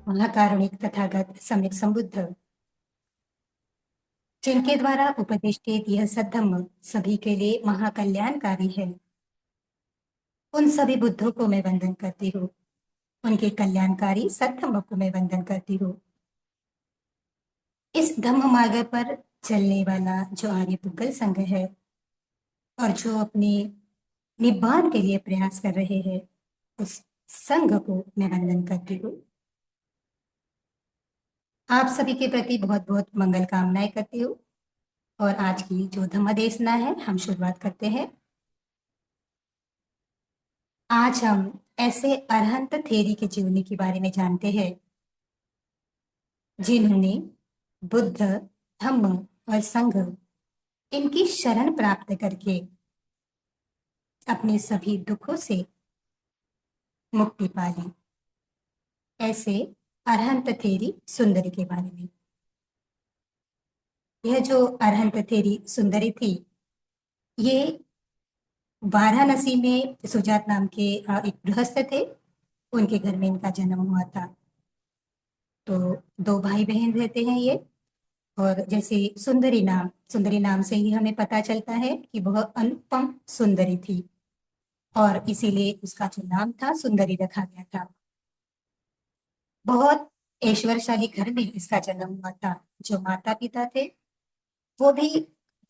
महाकारुणिक तथागत सम्यक संबुद्ध, जिनके द्वारा उपदिष्टित यह सद्धम्म सभी के लिए महाकल्याणकारी है, उन सभी बुद्धों को मैं वंदन करती हूँ। उनके कल्याणकारी सद्धम्म को मैं वंदन करती हूँ। इस धम्म मार्ग पर चलने वाला जो आर्य पुद्गल संघ है और जो अपने निब्बान के लिए प्रयास कर रहे हैं, उस संघ को मैं वंदन करती हूँ। आप सभी के प्रति बहुत बहुत मंगल कामनाएं करती हूँ। और आज की जो धम्म देशना है, हम शुरुआत करते हैं। आज हम ऐसे अरहंत थेरी के जीवनी के बारे में जानते हैं जिन्होंने बुद्ध, धम्म और संघ इनकी शरण प्राप्त करके अपने सभी दुखों से मुक्ति पा ली। ऐसे अरहंत थेरी सुंदरी के बारे में। यह जो अरहंत थेरी सुंदरी थी, ये वाराणसी में सुजात नाम के एक गृहस्थ थे। उनके घर में इनका जन्म हुआ था। तो दो भाई बहन रहते हैं ये। और जैसे सुंदरी नाम से ही हमें पता चलता है कि वह अनुपम सुंदरी थी और इसीलिए उसका जो नाम था सुंदरी रखा गया था। बहुत ऐश्वर्यशाली घर में इसका जन्म हुआ था। जो माता पिता थे वो भी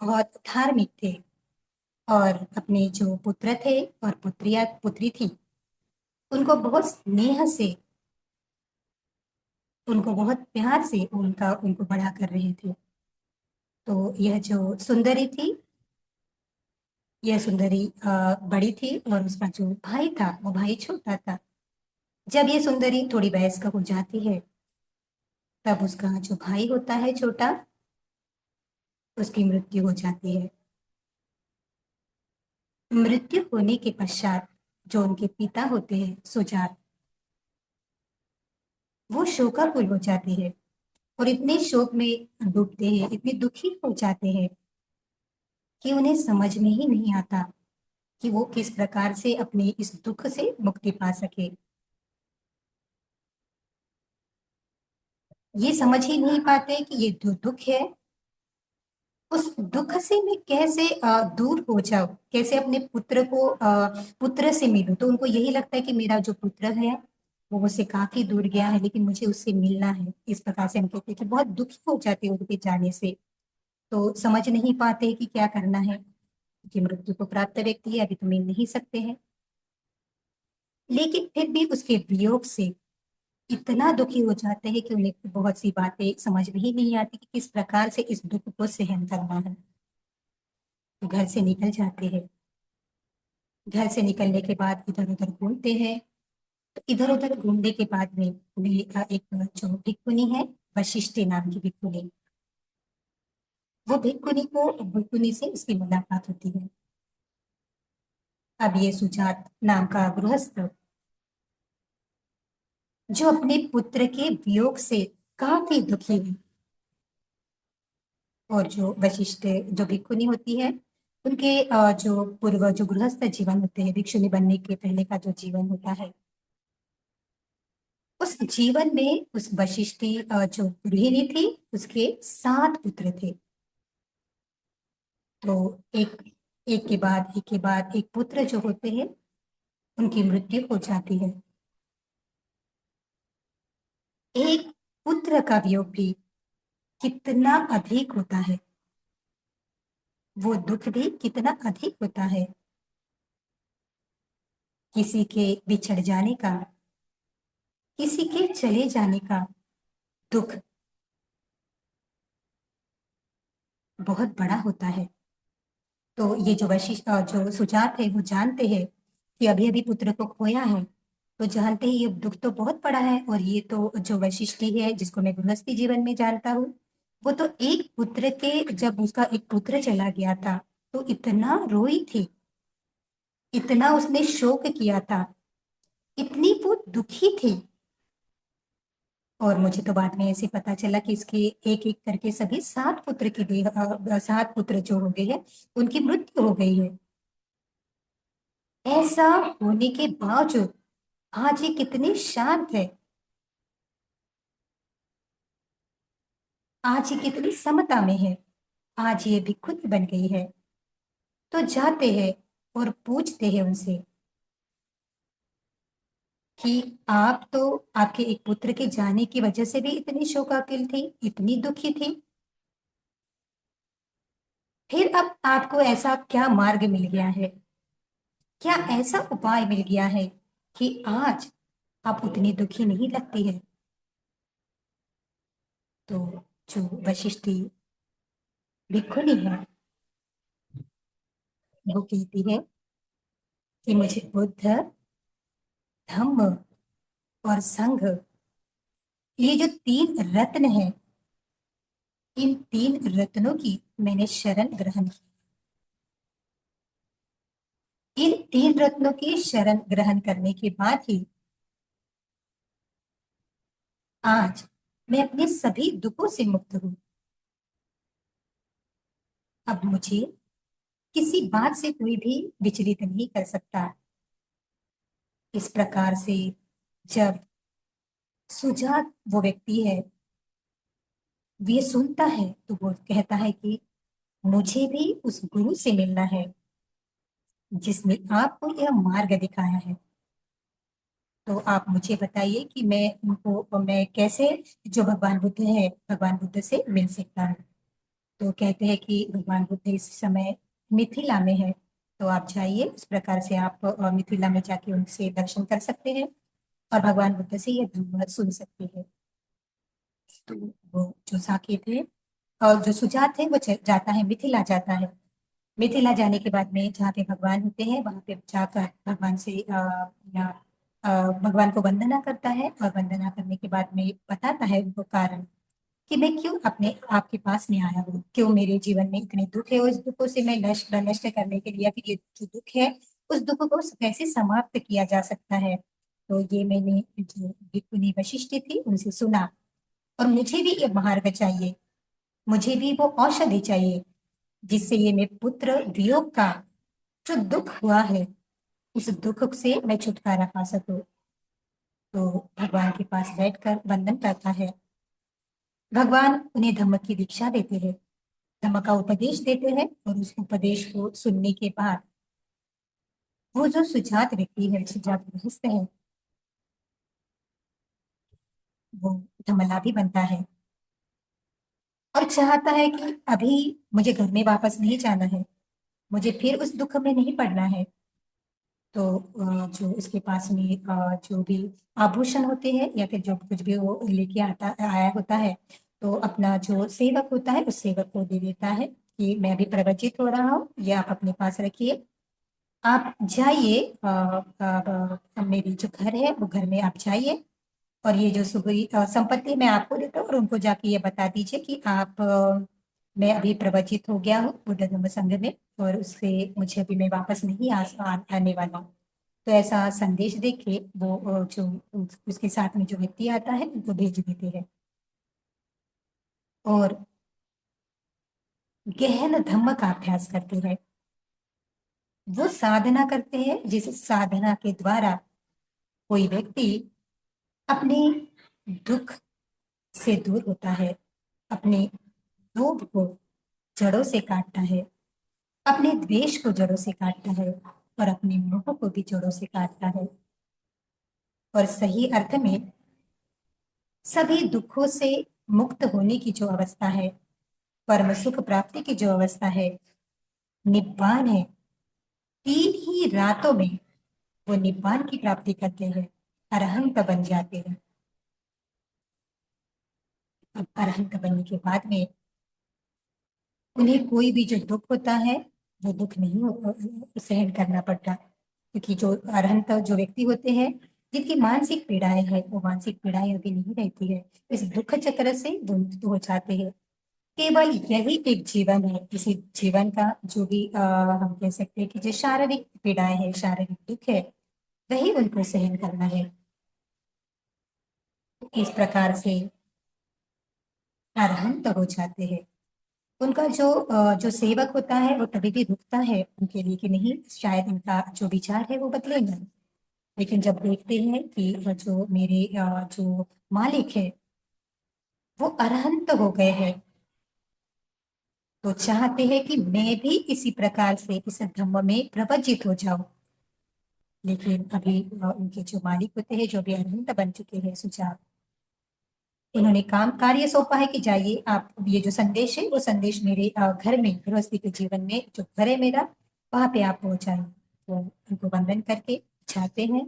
बहुत धार्मिक थे और अपने जो पुत्र थे और पुत्री थी, उनको बहुत स्नेह से, उनको बहुत प्यार से उनको बड़ा कर रहे थे। तो यह जो सुंदरी थी, यह सुंदरी बड़ी थी और उसका जो भाई था वो भाई छोटा था। जब ये सुंदरी थोड़ी वयस्क हो जाती है, तब उसका जो भाई होता है छोटा, उसकी मृत्यु हो जाती है। मृत्यु होने के पश्चात जो उनके पिता होते हैं सुजात, वो शोकाकुल हो जाते हैं और इतने शोक में डूबते हैं, इतने दुखी हो जाते हैं कि उन्हें समझ में ही नहीं आता कि वो किस प्रकार से अपने इस दुख से मुक्ति पा सके। ये समझ ही नहीं पाते कि ये जो दुख है, उस दुख से मैं कैसे दूर हो जाऊं, कैसे अपने पुत्र से मिलूं। तो उनको यही लगता है कि मेरा जो पुत्र है वो मुझसे काफी दूर गया है, लेकिन मुझे उससे मिलना है। इस प्रकार से हम कहते हैं कि बहुत दुखी हो जाते हैं उनके जाने से। तो समझ नहीं पाते कि क्या करना है, कि मृत्यु को प्राप्त व्यक्ति है, अभी तो मिल नहीं सकते हैं। लेकिन फिर भी उसके वियोग से इतना दुखी हो जाते हैं कि उन्हें बहुत सी बातें समझ में ही नहीं आती कि किस प्रकार से इस दुख को सहन करना है। तो घर से निकल जाते हैं। घर से निकलने के बाद इधर उधर घूमते हैं। तो इधर उधर घूमने के बाद में उन्हें एक जो भिक्खुनी है, वशिष्ठी नाम की भिक्खुनी, वो भिक्खुनी से उसकी मुलाकात होती है। अब ये सुजात नाम का गृहस्थ, जो अपने पुत्र के वियोग से काफी दुखी है, और जो वशिष्ठ जो भिक्खुनी होती है, उनके जो पूर्व जो गृहस्थ जीवन होते हैं, भिक्षुनी बनने के पहले का जो जीवन होता है, उस जीवन में उस वशिष्ठी जो गृहिणी थी, उसके 7 पुत्र थे। तो एक एक के बाद एक पुत्र जो होते हैं, उनकी मृत्यु हो जाती है। एक पुत्र का वियोग भी कितना अधिक होता है, वो दुख भी कितना अधिक होता है। किसी के बिछड़ जाने का, किसी के चले जाने का दुख बहुत बड़ा होता है। तो ये जो जो सुजात है, वो जानते हैं कि अभी अभी पुत्र को खोया है। तो जानते हैं ये दुख तो बहुत बड़ा है। और ये तो जो वशिष्ठी है, जिसको मैं गृहस्थी जीवन में जानता हूँ, वो तो एक पुत्र के, जब उसका एक पुत्र चला गया था तो इतना रोई थी, इतना उसने शोक किया था, इतनी वो दुखी थी। और मुझे तो बाद में ऐसे पता चला कि इसके एक एक करके सभी 7 पुत्र 7 पुत्र जो हो गए हैं, उनकी मृत्यु हो गई है। ऐसा होने के बावजूद आज ये कितनी शांत है। आज ये कितनी समता में है, आज ये भिक्षुक बन गई है। तो जाते हैं और पूछते हैं उनसे कि आप तो आपके एक पुत्र के जाने की वजह से भी इतनी शोकाकुल थी, इतनी दुखी थी, फिर अब आपको ऐसा क्या मार्ग मिल गया है, क्या ऐसा उपाय मिल गया है कि आज आप उतनी दुखी नहीं लगती है। तो जो वशिष्ठी भिक्षुनी है वो कहती है कि मुझे बुद्ध, धम्म और संघ, ये जो तीन रत्न हैं, इन तीन रत्नों की मैंने शरण ग्रहण की। इन तीन रत्नों की शरण ग्रहण करने के बाद ही आज मैं अपने सभी दुखों से मुक्त हूं। अब मुझे किसी बात से कोई भी विचलित नहीं कर सकता। इस प्रकार से जब सुजात वो व्यक्ति है ये सुनता है तो वो कहता है कि मुझे भी उस गुरु से मिलना है जिसने आपको यह मार्ग दिखाया है। तो आप मुझे बताइए कि मैं कैसे जो भगवान बुद्ध है भगवान बुद्ध से मिल सकता हूँ। तो कहते हैं कि भगवान बुद्ध इस समय मिथिला में है, तो आप जाइए, इस प्रकार से आप मिथिला में जाके उनसे दर्शन कर सकते हैं और भगवान बुद्ध से ये धम्म सुन सकते हैं। तो वो जो साकेत है और जो सुजात है वो जाता है, मिथिला जाता है। मिथिला जाने के बाद में जहाँ पे भगवान होते हैं वहां पे जाकर भगवान से या भगवान को वंदना करता है और वंदना करने के बाद में बताता है उनको कारण कि मैं क्यों अपने आपके पास में आया हूँ, क्यों मेरे जीवन में इतने दुख है, उस दुखों से मैं नष्ट करने के लिए, या फिर ये जो दुख है उस दुख को कैसे समाप्त किया जा सकता है। तो ये मैंने जो भिक्षुनी वशिष्ठ थी उनसे सुना और मुझे भी ये मार्ग चाहिए, मुझे भी वो औषधि चाहिए जिससे ये मेरे पुत्र वियोग का जो दुख हुआ है उस दुख से मैं छुटकारा पा सकूं। तो भगवान के पास बैठकर वंदन करता है। भगवान उन्हें धम्म की दीक्षा देते हैं, धम्म का उपदेश देते हैं और उस उपदेश को सुनने के बाद वो जो सुजात व्यक्ति है, सुजात गृहस्थ है, वो धम्मलाभी बनता है और चाहता है कि अभी मुझे घर में वापस नहीं जाना है, मुझे फिर उस दुख में नहीं पड़ना है। तो जो उसके पास में जो भी आभूषण होते हैं या फिर जो कुछ भी वो लेके आता आया होता है, तो अपना जो सेवक होता है उस सेवक को दे देता है कि मैं अभी प्रवचित हो रहा हूँ, ये आप अपने पास रखिए, आप जाइए, मेरी जो घर है वो घर में आप जाइए और ये जो सुबह संपत्ति मैं आपको देता हूँ और उनको जाके ये बता दीजिए कि आप मैं अभी प्रवचित हो गया हूँ बुद्ध धम्म संघ में और उससे मुझे अभी मैं वापस नहीं आने वाला हूँ। तो ऐसा संदेश देके वो जो उसके साथ में जो व्यक्ति आता है उनको भेज देते हैं और गहन धम्म का अभ्यास करते हैं। वो साधना करते हैं जिस साधना के द्वारा कोई व्यक्ति अपने दुख से दूर होता है, अपने लोभ को जड़ों से काटता है, अपने द्वेष को जड़ों से काटता है और अपने मोह को भी जड़ों से काटता है और सही अर्थ में सभी दुखों से मुक्त होने की जो अवस्था है, परम सुख प्राप्ति की जो अवस्था है, निब्बान है। 3 ही रातों में वो निब्बान की प्राप्ति करते हैं, अरहंत बन जाते हैं। अब अरहंत बनने के बाद में उन्हें कोई भी जो दुख होता है वो दुख नहीं सहन करना पड़ता, क्योंकि जो अरहंत जो व्यक्ति होते हैं जिनकी मानसिक पीड़ाएं हैं वो मानसिक पीड़ाएं अभी नहीं रहती है, इस दुख चक्र से वो मुक्त हो जाते हैं। केवल यही एक जीवन है, इसी जीवन का जो भी हम कह सकते हैं कि जो शारीरिक पीड़ाएं है, शारीरिक दुख है, वही उनको सहन करना है। इस प्रकार से अरहंत हो जाते हैं। उनका जो सेवक होता है वो तभी भी रुकता है उनके लिए कि नहीं शायद इनका जो विचार है वो बदलेगा, लेकिन जब देखते हैं कि जो मेरे जो मालिक है वो अरहंत हो गए हैं, तो चाहते हैं कि मैं भी इसी प्रकार से इस धम्म में प्रवज्जित हो जाऊं। लेकिन अभी उनके जो मालिक होते हैं, जो भी अरहंत बन चुके हैं सुजात, उन्होंने काम कार्य सौंपा है कि जाइए आप ये जो संदेश है वो संदेश मेरे घर में, गृहस्थी के जीवन में जो घर है मेरा, वहां पे आप पहुंचाएं। तो उनको वंदन करके जाते हैं।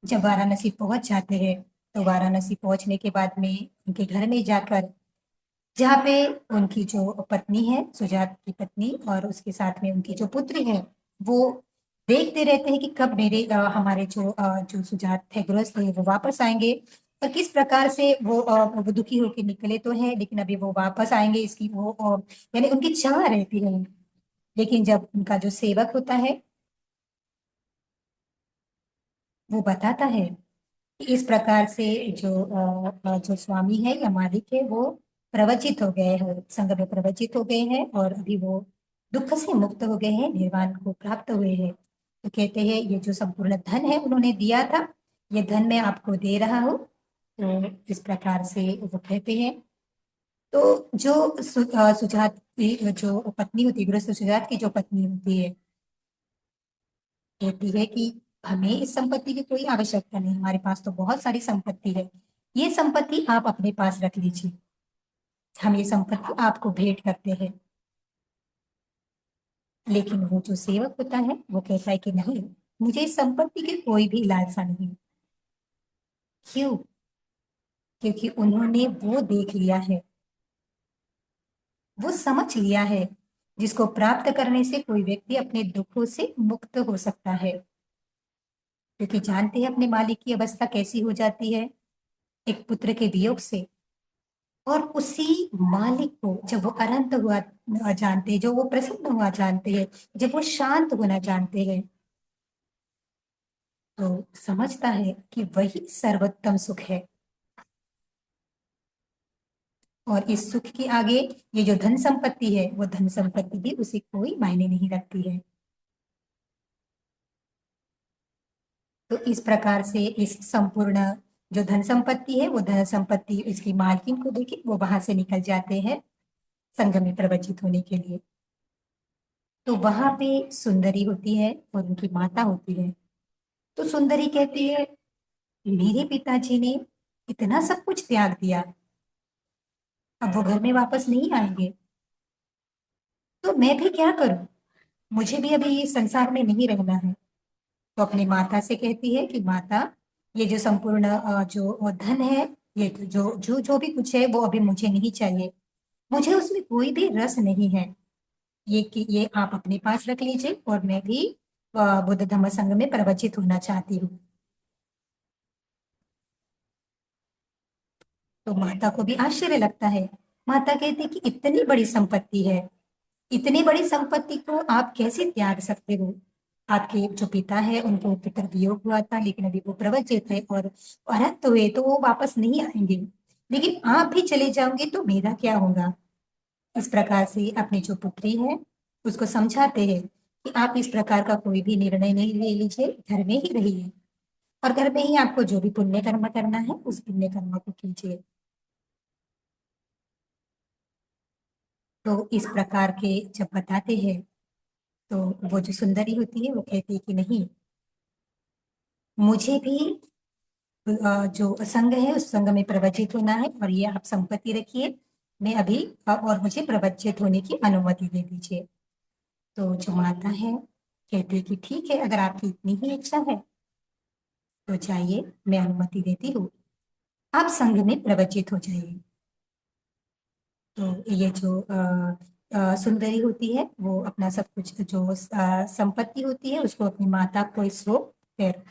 जब वाराणसी पहुंच जाते हैं, तो वाराणसी पहुंचने के बाद में उनके घर में जाकर, जहाँ पे उनकी जो पत्नी है, सुजात की पत्नी, और उसके साथ में उनकी जो पुत्री है, वो देखते रहते हैं कि कब मेरे हमारे जो सुजात थे गृहस्थ है वो वापस आएंगे। और किस प्रकार से वो दुखी होकर निकले तो है, लेकिन अभी वो वापस आएंगे इसकी यानी उनकी चाह रहती है। लेकिन जब उनका जो सेवक होता है वो बताता है कि इस प्रकार से जो स्वामी है या मालिक है वो प्रवचित हो गए हैं, संग में प्रवचित हो गए हैं, और अभी वो दुख से मुक्त हो गए हैं, निर्वाण को प्राप्त हुए हैं। तो कहते हैं ये जो संपूर्ण धन है उन्होंने दिया था, ये धन मैं आपको दे रहा हूँ। तो इस प्रकार से वो कहते हैं। तो सुजात की जो पत्नी होती है, गृहस्थ सुजात की जो पत्नी होती है, कहती है कि हमें इस संपत्ति की कोई आवश्यकता नहीं, हमारे पास तो बहुत सारी संपत्ति है, ये संपत्ति आप अपने पास रख लीजिए, हम ये संपत्ति आपको भेंट करते हैं। लेकिन वो जो सेवक होता है वो कहता है कि नहीं, मुझे इस संपत्ति की कोई भी लालसा नहीं। क्यों? क्योंकि उन्होंने वो देख लिया है, वो समझ लिया है, जिसको प्राप्त करने से कोई व्यक्ति अपने दुखों से मुक्त हो सकता है। क्योंकि जानते हैं अपने मालिक की अवस्था कैसी हो जाती है, एक पुत्र के वियोग से। और उसी मालिक को जब वो अनंत हुआ जानते हैं, जो वो प्रसन्न हुआ जानते हैं, जब वो शांत होना जानते हैं, तो समझता है कि वही सर्वोत्तम सुख है। और इस सुख के आगे ये जो धन संपत्ति है, वो धन संपत्ति भी उसे कोई मायने नहीं रखती है। तो इस प्रकार से इस संपूर्ण जो धन संपत्ति है, वो धन संपत्ति इसकी मालकिन को देके वो वहां से निकल जाते हैं संघ में प्रवचित होने के लिए। तो वहां पे सुंदरी होती है और उनकी माता होती है। तो सुंदरी कहती है, मेरे पिताजी ने इतना सब कुछ त्याग दिया, अब वो घर में वापस नहीं आएंगे, तो मैं भी क्या करूं, मुझे भी अभी इस संसार में नहीं रहना है। तो अपनी माता से कहती है कि माता, ये जो संपूर्ण जो धन है, ये जो जो जो भी कुछ है वो अभी मुझे नहीं चाहिए, मुझे उसमें कोई भी रस नहीं है, ये कि ये आप अपने पास रख लीजिए, और मैं भी बुद्ध धम्म संघ में प्रवचित होना चाहती हूँ। तो माता को भी आश्चर्य लगता है। माता कहती कि इतनी बड़ी संपत्ति है, इतनी बड़ी संपत्ति को आप कैसे त्याग सकते हो? आपके जो पिता है उनको पितृ वियोग हुआ था, लेकिन अभी वो प्रवचित है और अरहत हुए, तो वो वापस नहीं आएंगे। लेकिन आप भी चले जाओगे तो मेरा क्या होगा? इस प्रकार से अपनी जो पुत्री है उसको समझाते हैं कि आप इस प्रकार का कोई भी निर्णय नहीं ले लीजिए, घर में ही रहिए, और घर में ही आपको जो भी पुण्य कर्म करना है उस पुण्य कर्म को कीजिए। तो इस प्रकार के जब बताते हैं, तो वो जो सुंदरी होती है वो कहती है कि नहीं, मुझे भी जो संघ है उस संघ में प्रवचित होना है, और ये आप संपत्ति रखिए, मैं अभी और मुझे प्रवचित होने की अनुमति दे दीजिए। तो जो माता है कहती है कि ठीक है, अगर आपकी इतनी ही इच्छा है तो जाइए, मैं अनुमति देती हूँ, आप संघ में प्रवचित हो जाइए। तो ये जो सुंदरी होती है वो अपना सब कुछ जो संपत्ति होती है उसको अपनी माता को इसको, फिर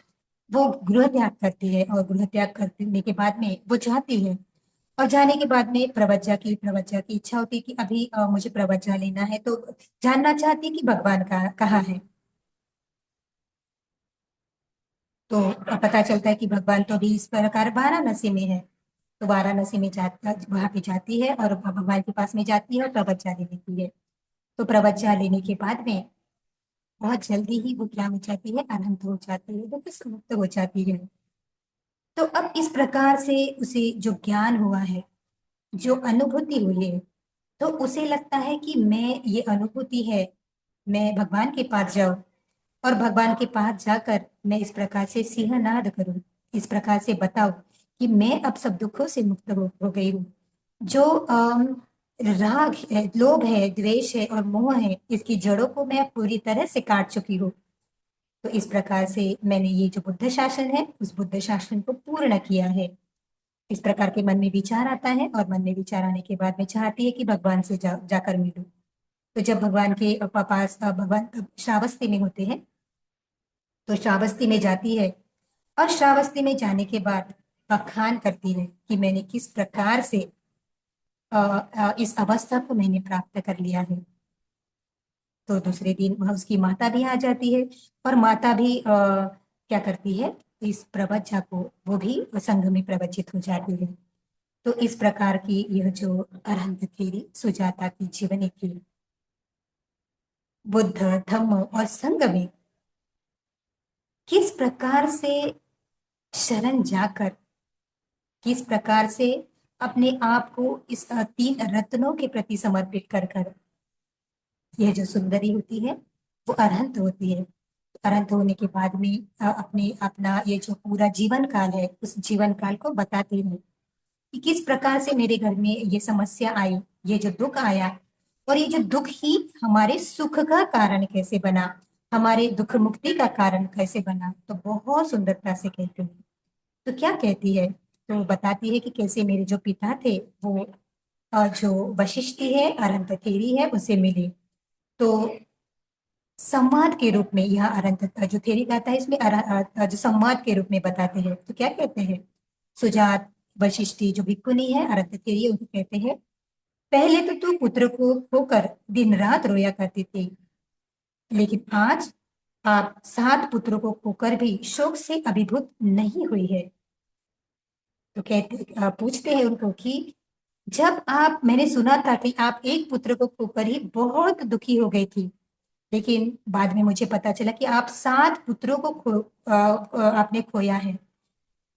वो गृह त्याग करती है, और गृह त्याग करने के बाद में वो जाती है। और जाने के बाद में प्रवज्जा की इच्छा होती है कि अभी मुझे प्रवज्जा लेना है, तो जानना चाहती है कि भगवान का कहाँ है। तो पता चलता है कि भगवान तो अभी इस प्रकार वाराणसी में है। तो वाराणसी में जाता वहां पे जाती है और भगवान के पास में जाती है और प्रवज्जा ले लेती है। तो प्रवज्जा लेने के बाद में बहुत जल्दी ही वो क्या हो जाती है, अनंत हो जाती है, वो मुक्त हो जाती है। तो अब इस प्रकार से उसे जो ज्ञान हुआ है, जो अनुभूति हुई है, तो उसे लगता है कि मैं ये अनुभूति है, मैं भगवान के पास जाऊं और भगवान के पास जाकर मैं इस प्रकार से सिंहनाद करूं, इस प्रकार से बताऊं कि मैं अब सब दुखों से मुक्त हो गई हूँ। जो राग है, लोभ है, द्वेष है और मोह है, इसकी जड़ों को मैं पूरी तरह से काट चुकी हूँ। तो इस प्रकार से मैंने ये जो बुद्ध शासन है, उस बुद्ध शासन को पूर्ण किया है। इस प्रकार के मन में विचार आता है और मन में विचार आने के बाद में चाहती है कि भगवान से जाकर मिलूं। तो जब भगवान के पास भगवान श्रावस्ती में होते हैं, तो श्रावस्ती में जाती है और श्रावस्ती में जाने के बाद बखान करती है कि मैंने किस प्रकार से इस अवस्था को मैंने प्राप्त कर लिया है। तो दूसरे दिन वह उसकी माता भी आ जाती है और माता भी क्या करती है, इस प्रवचन को वो भी संघ में प्रवचित हो जाती है। तो इस प्रकार की यह जो अरहंत थी सुजाता की जीवनी थी, बुद्ध धम्म और संघ में किस प्रकार से शरण जाकर, किस प्रकार से अपने आप को इस तीन रत्नों के प्रति समर्पित कर कर यह जो सुंदरी होती है वो अरहंत होती है। अरहंत होने के बाद में अपने अपना ये जो पूरा जीवन काल है, उस जीवन काल को बताती है कि किस प्रकार से मेरे घर में ये समस्या आई, ये जो दुख आया, और ये जो दुख ही हमारे सुख का कारण कैसे बना, हमारे दुख मुक्ति का कारण कैसे बना। तो बहुत सुंदरता से कहती है। तो क्या कहती है, तो बताती है कि कैसे मेरे जो पिता थे वो जो वशिष्ठी है, अरंतथेरी है, उसे मिले। तो संवाद के रूप में यह अरंत जो थेरी गाथा है इसमें जो संवाद के रूप में बताते हैं। तो क्या कहते हैं, सुजात वशिष्ठी जो भिक्खुनी है, अरंत थेरी, उनको कहते हैं, पहले तो तू पुत्र को खोकर दिन रात रोया करती थी, लेकिन आज आप 7 पुत्रों को खोकर भी शोक से अभिभूत नहीं हुई है। तो कहते पूछते हैं उनको कि जब आप, मैंने सुना था कि आप एक पुत्र को खोकर ही बहुत दुखी हो गई थी, लेकिन बाद में मुझे पता चला कि आप 7 पुत्रों को आपने खोया है,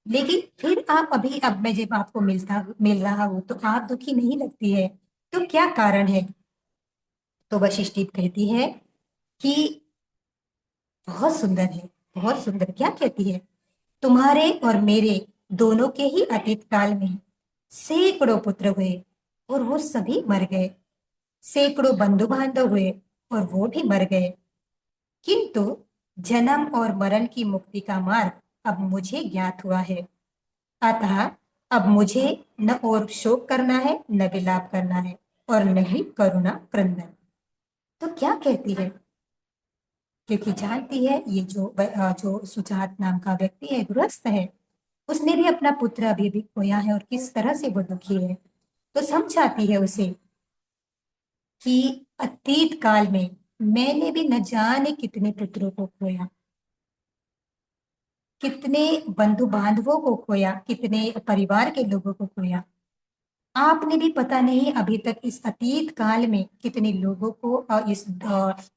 लेकिन फिर आप अभी, अब मैं जब आपको मिल रहा हूँ तो आप दुखी नहीं लगती है, तो क्या कारण है। तो वशिष्ठी कहती है कि बहुत सुंदर है, बहुत सुंदर। क्या कहती है, तुम्हारे और मेरे दोनों के ही अतीत काल में सैकड़ों पुत्र हुए और वो सभी मर गए, सैकड़ों बंधु बांधव हुए और वो भी मर गए, किंतु जन्म और मरण की मुक्ति का मार्ग अब मुझे ज्ञात हुआ है। अतः अब मुझे न और शोक करना है, न विलाप करना है, और न ही करुणा क्रंदन। तो क्या कहती है, क्योंकि जानती है ये जो सुजात नाम का व्यक्ति है, गृहस्थ है, उसने भी अपना पुत्र अभी भी खोया है और किस तरह से वो दुखी है। तो समझाती है उसे कि अतीत काल में मैंने भी न जाने कितने पुत्रों को खोया, कितने बंधु बांधवों को खोया, कितने परिवार के लोगों को खोया। आपने भी पता नहीं अभी तक इस अतीत काल में कितने लोगों को इस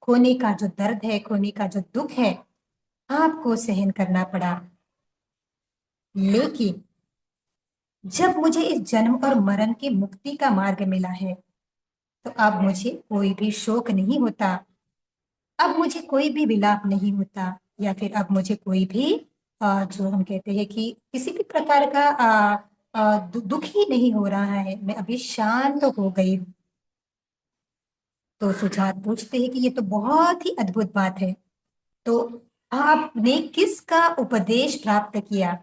खोने का जो दर्द है, खोने का जो दुख है, आपको सहन करना पड़ा। लेकिन जब मुझे इस जन्म और मरण की मुक्ति का मार्ग मिला है, तो अब मुझे कोई भी शोक नहीं होता, अब मुझे कोई भी विलाप नहीं होता, या फिर अब मुझे कोई भी जो हम कहते हैं कि किसी भी प्रकार का दुख ही नहीं हो रहा है, मैं अभी शांत हो गई हूँ। तो सुजात पूछते हैं कि ये तो बहुत ही अद्भुत बात है, तो आपने किसका उपदेश प्राप्त किया,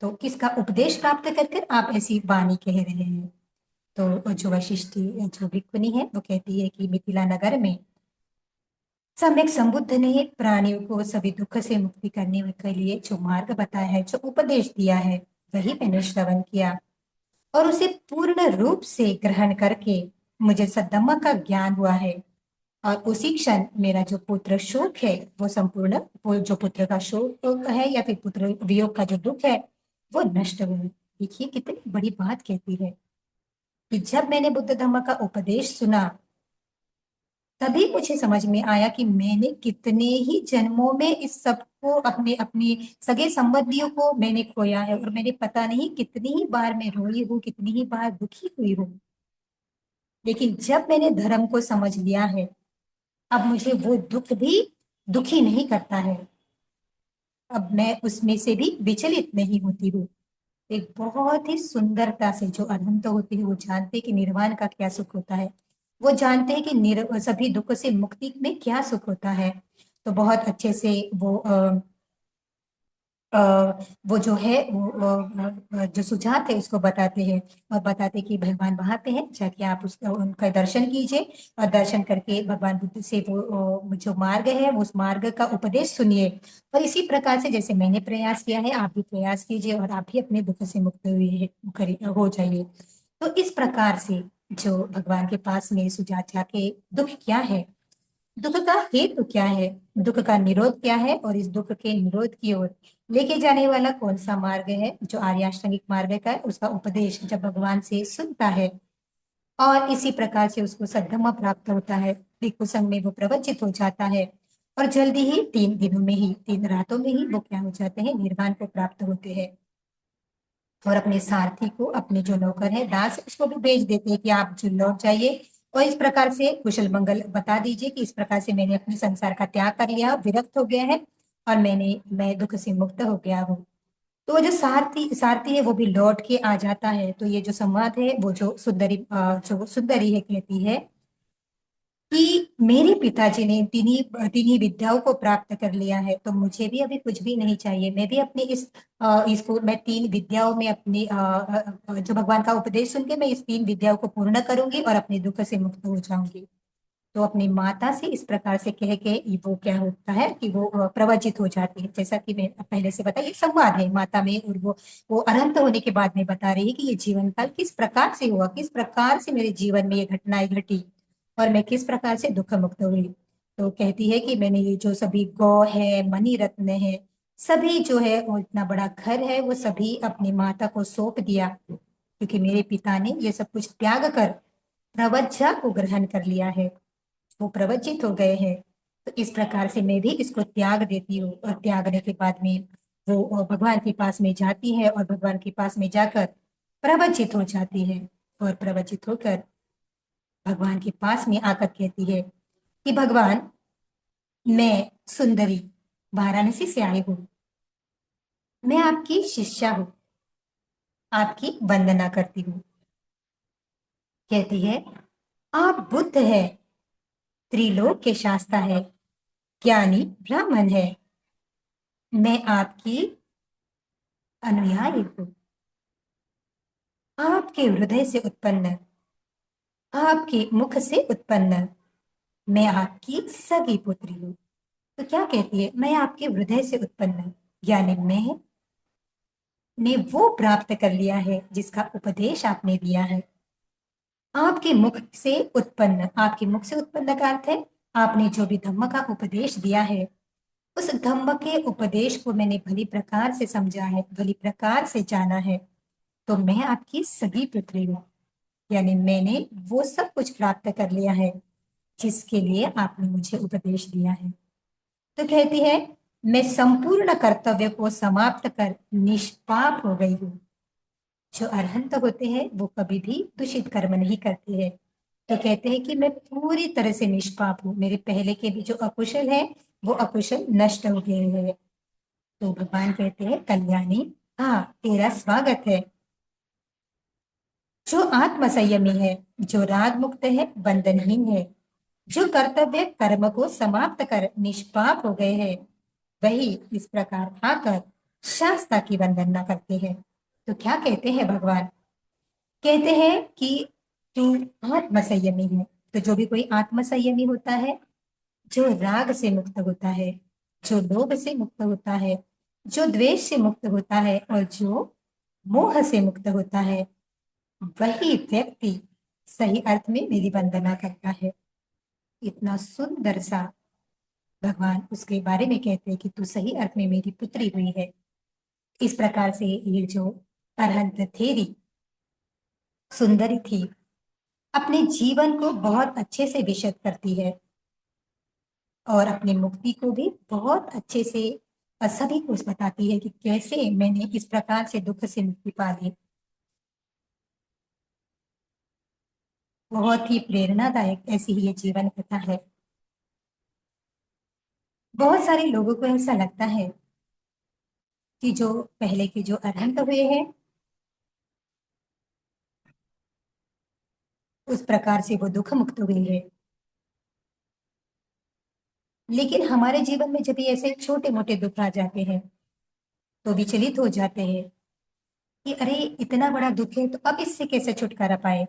तो किसका उपदेश प्राप्त कर कर आप ऐसी वाणी कह रहे हैं। तो जो वशिष्ठी जो भिक्खुनी है वो कहती है कि मिथिला नगर में सम्यक संबुद्ध ने प्राणियों को सभी दुख से मुक्ति करने के लिए जो मार्ग बताया है, जो उपदेश दिया है, वही मैंने श्रवण किया और उसे पूर्ण रूप से ग्रहण करके मुझे सद्धम्म का ज्ञान हुआ है। और उसी क्षण मेरा जो पुत्र शोक है वो संपूर्ण, वो जो पुत्र का शोक है या फिर पुत्र वियोग का जो दुख है वो नष्ट हुआ। देखिए कितनी बड़ी बात कहती है कि जब मैंने बुद्ध धम्म का उपदेश सुना तभी मुझे समझ में आया कि मैंने कितने ही जन्मों में इस सब को, अपने अपने सगे संबंधियों को मैंने खोया है, और मैंने पता नहीं कितनी ही बार मैं रोई हूँ, कितनी ही बार दुखी हुई हूँ। लेकिन जब मैंने धर्म को समझ लिया है, अब मुझे वो दुख भी दुखी नहीं करता है। अब मैं उसमें से भी विचलित नहीं होती हूँ। एक बहुत ही सुंदरता से जो अनंत होते हैं, वो जानते हैं कि निर्वाण का क्या सुख होता है। वो जानते हैं कि सभी दुख से मुक्ति में क्या सुख होता है। तो बहुत अच्छे से वो अ, वो जो है वो जो सुझाव थे उसको बताते हैं, और बताते हैं कि भगवान वहां पे है, जाके आप उसका उनका दर्शन कीजिए, और दर्शन करके भगवान बुद्ध से वो जो मार्ग है उस मार्ग का उपदेश सुनिए। और इसी प्रकार से जैसे मैंने प्रयास किया है, आप भी प्रयास कीजिए, और आप भी अपने दुख से मुक्त हो जाइए। तो इस प्रकार से जो भगवान के पास में सुजात जाके दुख क्या है, दुख का हेतु क्या है, दुख का निरोध क्या है, और इस दुख के निरोध की ओर लेके जाने वाला कौन सा मार्ग है, जो आर्याष्टांगिक मार्ग का है, उसका उपदेश जब भगवान से सुनता है, और इसी प्रकार से उसको सद्गम प्राप्त होता है, भिक्षु संघ में वो प्रवचित हो जाता है, और जल्दी ही 3 दिनों में ही, 3 रातों में ही वो क्या हो जाते हैं, निर्वाण को प्राप्त होते हैं। और अपने सारथी को, अपने जो नौकर है दास, उसको भी भेज देते हैं कि आप जो लौट जाइए, और इस प्रकार से कुशल मंगल बता दीजिए कि इस प्रकार से मैंने अपने संसार का त्याग कर लिया, विरक्त हो गया है, और मैं दुख से मुक्त हो गया हूँ। तो वो जो सारथी सारथी है वो भी लौट के आ जाता है। तो ये जो संवाद है वो जो जो सुंदरी है कहती है कि मेरे पिताजी ने तीनही विद्याओं को प्राप्त कर लिया है, तो मुझे भी अभी कुछ भी नहीं चाहिए। मैं भी अपने इसको मैं 3 विद्याओं में अपनी जो भगवान का उपदेश सुन के मैं इस 3 विद्याओं को पूर्ण करूंगी और अपने दुख से मुक्त हो जाऊंगी। तो अपनी माता से इस प्रकार से कह के वो क्या होता है कि वो प्रवचित हो जाती है। जैसा कि मैं पहले से बताया, ये संवाद है माता में, और वो अनंत होने के बाद में बता रही है कि ये जीवन काल किस प्रकार से हुआ, किस प्रकार से मेरे जीवन में ये घटनाएं घटी, और मैं किस प्रकार से दुख मुक्त हुई। तो कहती है कि मैंने ये जो सभी गौ है, मणि रत्न है, सभी जो है वो इतना बड़ा घर है, वो सभी अपनी माता को सौंप दिया, क्योंकि मेरे पिता ने ये सब कुछ त्याग कर प्रवज्जा को ग्रहण कर लिया है, वो प्रवचित हो गए हैं। तो इस प्रकार से मैं भी इसको त्याग देती हूँ, और त्यागने के बाद में वो भगवान के पास में जाती है, और भगवान के पास में जाकर प्रवचित हो जाती है, और प्रवचित होकर भगवान के पास में आकर कहती है कि भगवान, मैं सुंदरी वाराणसी से आई हूँ, मैं आपकी शिष्या हूँ, आपकी वंदना करती हूँ। कहती है, आप बुद्ध है, त्रिलोक के शास्ता है, ज्ञानी ब्राह्मण है, मैं आपकी अनुयायी हूँ, आपके हृदय से उत्पन्न, आपके मुख से उत्पन्न, मैं आपकी सगी पुत्री हूँ। तो क्या कहती है, मैं आपके हृदय से उत्पन्न, यानी मैंने वो प्राप्त कर लिया है जिसका उपदेश आपने दिया है। आपके मुख से उत्पन्न, आपके मुख से उत्पन्न का अर्थ है आपने जो भी धम्म का उपदेश दिया है, उस धम्म के उपदेश को मैंने भली प्रकार से समझा है, भली प्रकार से जाना है। तो मैं आपकी सगी पुत्री हूँ, यानी मैंने वो सब कुछ प्राप्त कर लिया है जिसके लिए आपने मुझे उपदेश दिया है। तो कहती है, मैं संपूर्ण कर्तव्य को समाप्त कर निष्पाप हो गई हूँ। जो अरहंत होते हैं वो कभी भी दूषित कर्म नहीं करते हैं। तो कहते हैं कि मैं पूरी तरह से निष्पाप हूँ, मेरे पहले के भी जो अकुशल है वो अकुशल नष्ट हो गए हैं। तो भगवान कहते हैं, कल्याणी, हाँ तेरा स्वागत है। जो आत्म संयमी है, जो राग मुक्त है, बंधनहीन है, जो कर्तव्य कर्म को समाप्त कर निष्पाप हो गए हैं, वही इस प्रकार आकर शास्ता की वंदना करते हैं। तो क्या कहते हैं भगवान, कहते हैं कि तू आत्म संयमी है। तो जो भी कोई आत्म संयमी होता है, जो राग से मुक्त होता है, जो लोभ से मुक्त होता है, जो द्वेष से मुक्त होता है, और जो मोह से मुक्त होता है, वही व्यक्ति सही अर्थ में मेरी वंदना करता है। इतना सुंदर सा भगवान उसके बारे में कहते हैं कि तू सही अर्थ में मेरी पुत्री हुई है। इस प्रकार से ये जो अरहंत थेरी सुंदरी थी, अपने जीवन को बहुत अच्छे से विशद करती है। और अपनी मुक्ति को भी बहुत अच्छे से सभी को बताती है कि कैसे मैंने इस प्रकार से दुख से मुक्ति पा ली। बहुत ही प्रेरणादायक ऐसी ही ये जीवन कथा है। बहुत सारे लोगों को ऐसा लगता है कि जो पहले के जो अरहंत हुए हैं उस प्रकार से वो दुख मुक्त हुए हैं। लेकिन हमारे जीवन में जब ये ऐसे छोटे मोटे दुख आ जाते हैं तो विचलित हो जाते हैं कि अरे इतना बड़ा दुख है तो अब इससे कैसे छुटकारा पाए।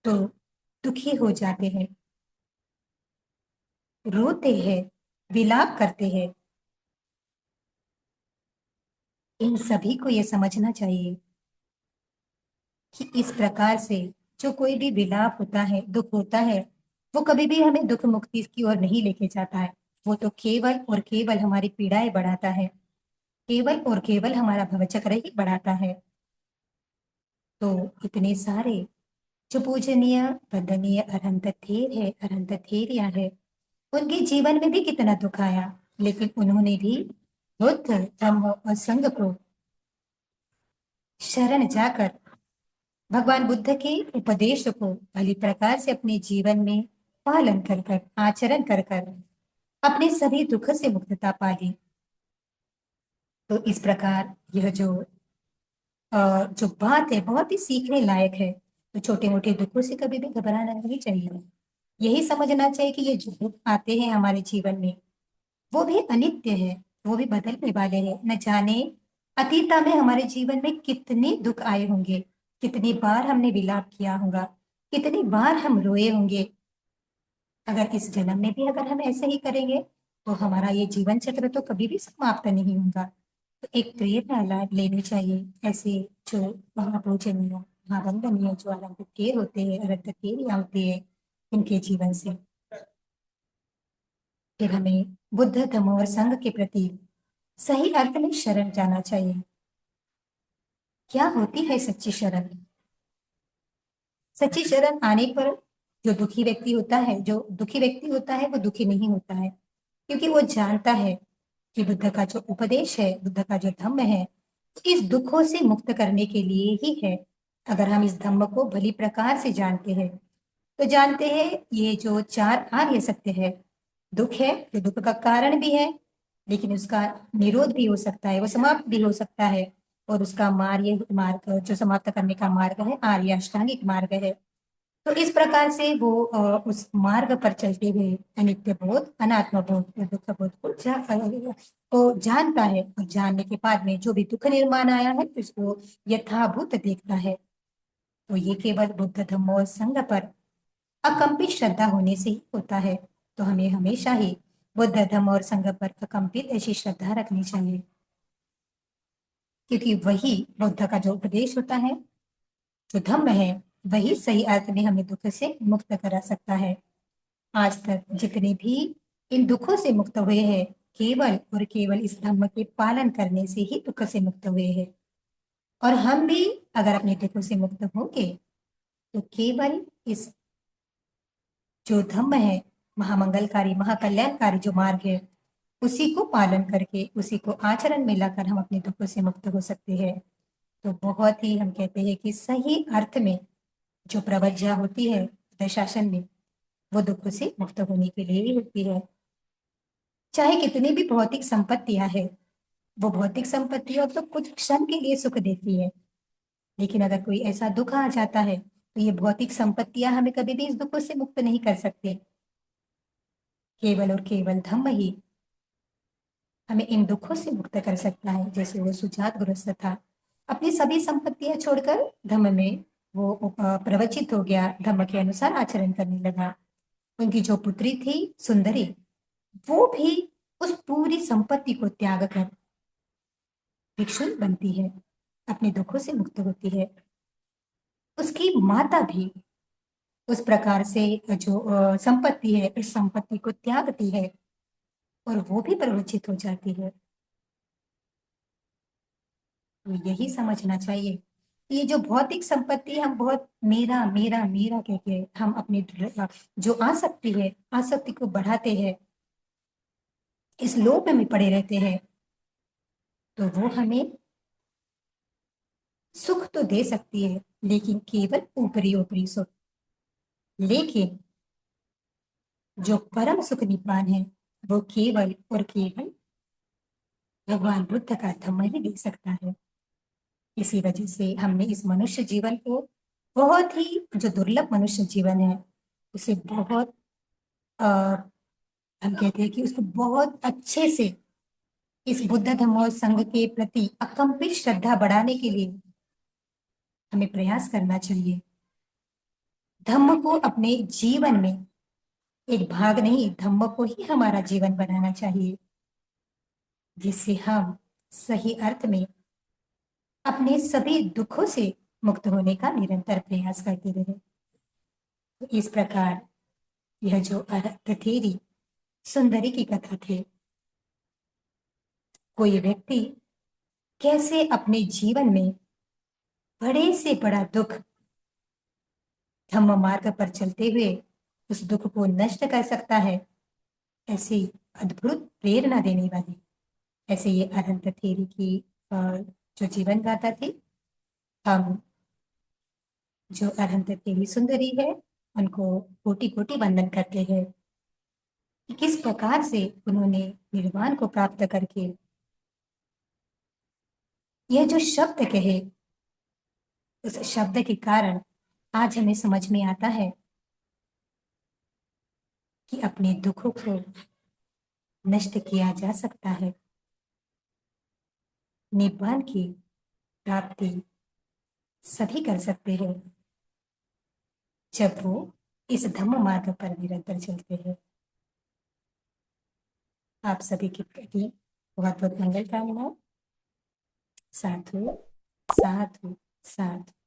तो दुखी हो जाते हैं, रोते हैं, विलाप करते हैं। इन सभी को ये समझना चाहिए कि इस प्रकार से जो कोई भी विलाप होता है, दुख होता है, वो कभी भी हमें दुख मुक्ति की ओर नहीं लेके जाता है। वो तो केवल और केवल हमारी पीड़ाएं बढ़ाता है, केवल और केवल हमारा भवचक्र ही बढ़ाता है। तो इतने सारे जो पूजनीय वंदनीय अरहंत थेर है, अरहंत थेरिया है, उनके जीवन में भी कितना दुख आया, लेकिन उन्होंने भी बुद्ध धम्म और संघ को शरण जाकर भगवान बुद्ध के उपदेश को भली प्रकार से अपने जीवन में पालन कर कर, आचरण कर कर अपने सभी दुख से मुक्तता पा ली। तो इस प्रकार यह जो बात है बहुत ही सीखने लायक है। तो छोटे मोटे दुखों से कभी भी घबराना नहीं चाहिए। यही समझना चाहिए कि ये जो दुख आते हैं हमारे जीवन में वो भी अनित्य है, वो भी बदलने वाले हैं। न जाने अतीता में हमारे जीवन में कितने दुख आए होंगे, कितनी बार हमने विलाप किया होगा, कितनी बार हम रोए होंगे। अगर इस जन्म में भी अगर हम ऐसे ही करेंगे तो हमारा ये जीवन चक्र तो कभी भी समाप्त नहीं होगा। तो एक प्रेरणा लेनी चाहिए ऐसे जो महापूजनीय महावंदनीय जो आरंभकेर होते हैं, आरंभकेरिया होते हैं, इनके जीवन से फिर हमें बुद्ध धम्म और संघ के प्रति सही अर्थ में शरण जाना चाहिए। क्या होती है सच्ची शरण? सच्ची शरण आने पर जो दुखी व्यक्ति होता है वो दुखी नहीं होता है, क्योंकि वो जानता है कि बुद्ध का जो उपदेश है, बुद्ध का जो धम्म है, इस दुखों से मुक्त करने के लिए ही है। अगर हम इस धम्म को भली प्रकार से जानते हैं तो जानते हैं ये जो चार आर्य सत्य है, दुख है जो दुख का कारण भी है, लेकिन उसका निरोध भी हो सकता है, वो समाप्त भी हो सकता है। और उसका मार्ग जो समाप्त करने का मार्ग है आर्य अष्टांगिक मार्ग है। तो इस प्रकार से वो उस मार्ग पर चलते हुए अनित्य बोध, अनात्म बोध और दुख बोध को जानता है, और जानने के बाद में जो भी दुख निर्माण आया है तो इसको यथाभूत देखता है। तो ये केवल बुद्ध धम्म और संघ पर अकंपित श्रद्धा होने से ही होता है। तो हमें हमेशा ही बुद्ध धम्म और संघ पर अकंपित ऐसी श्रद्धा रखनी चाहिए, क्योंकि वही बुद्ध का जो उपदेश होता है, जो धम्म है, वही सही अर्थ में हमें दुख से मुक्त करा सकता है। आज तक जितने भी इन दुखों से मुक्त हुए हैं, केवल और केवल इस धम्म के पालन करने से ही दुख से मुक्त हुए हैं। और हम भी अगर अपने दुखों से मुक्त होंगे तो केवल इस जो धम्म है, महामंगलकारी महाकल्याणकारी जो मार्ग है, उसी को पालन करके उसी को आचरण में लाकर हम अपने दुखों से मुक्त हो सकते हैं। तो बहुत ही हम कहते हैं कि सही अर्थ में जो प्रवज्ञा होती है दशासन में, वो दुखों से मुक्त होने के लिए ही होती है। चाहे कितनी भी भौतिक संपत्तियां है, वो भौतिक संपत्तियों तो कुछ क्षण के लिए सुख देती है, लेकिन अगर कोई ऐसा दुख आ जाता है तो ये भौतिक संपत्तियां हमें कभी भी इस दुखों से मुक्त नहीं कर सकते। केवल और केवल धम्म ही हमें इन दुखों से मुक्त कर सकता है। जैसे वो सुजात गृहस्थ था, अपनी सभी संपत्तियां छोड़कर धम्म में वो प्रवचित हो गया, धम्म के अनुसार आचरण करने लगा। उनकी जो पुत्री थी सुंदरी, वो भी उस पूरी संपत्ति को त्याग कर भिक्षु बनती है, अपने दुखों से मुक्त होती है। उसकी माता भी उस प्रकार से जो संपत्ति है, इस संपत्ति को त्यागती है और वो भी प्रवचित हो जाती है। तो यही समझना चाहिए ये जो भौतिक संपत्ति हम बहुत मेरा मेरा मेरा कह के हम अपनी जो आसक्ति है, आसक्ति को बढ़ाते हैं, इस लोभ में पड़े रहते हैं, तो वो हमें सुख तो दे सकती है, लेकिन केवल ऊपरी ऊपरी सुख। लेकिन जो परम सुख निपान है, वो केवल और केवल भगवान बुद्ध का धम्म ही दे सकता है। इसी वजह से हमने इस मनुष्य जीवन को बहुत ही, जो दुर्लभ मनुष्य जीवन है, उसे बहुत आ, हम कहते हैं कि उसको बहुत अच्छे से इस बुद्ध धम्म और संघ के प्रति अकम्पित श्रद्धा बढ़ाने के लिए हमें प्रयास करना चाहिए। धम्म को अपने जीवन में एक भाग नहीं, धम्म को ही हमारा जीवन बनाना चाहिए, जिससे हम सही अर्थ में अपने सभी दुखों से मुक्त होने का निरंतर प्रयास करते रहे। तो इस प्रकार यह जो अर्थेरी सुंदरी की कथा थी, कोई व्यक्ति कैसे अपने जीवन में बड़े से बड़ा दुख धम्म मार्ग पर चलते हुए उस दुख को नष्ट कर सकता है, ऐसी अद्भुत प्रेरणा देने वाली, ऐसे ये अनंत थेरी की जो जीवन गाथा थी। हम जो अनंत थेरी सुंदरी है, उनको कोटि कोटि वंदन करते हैं कि किस प्रकार से उन्होंने निर्वाण को प्राप्त करके यह जो शब्द कहे, उस शब्द के कारण आज हमें समझ में आता है कि अपने दुखों को नष्ट किया जा सकता है। निब्बान की प्राप्ति सभी कर सकते हैं जब वो इस धम्म मार्ग पर निरंतर चलते हैं। आप सभी के प्रति बहुत बहुत मंगल कामना। साधु साधु साधु।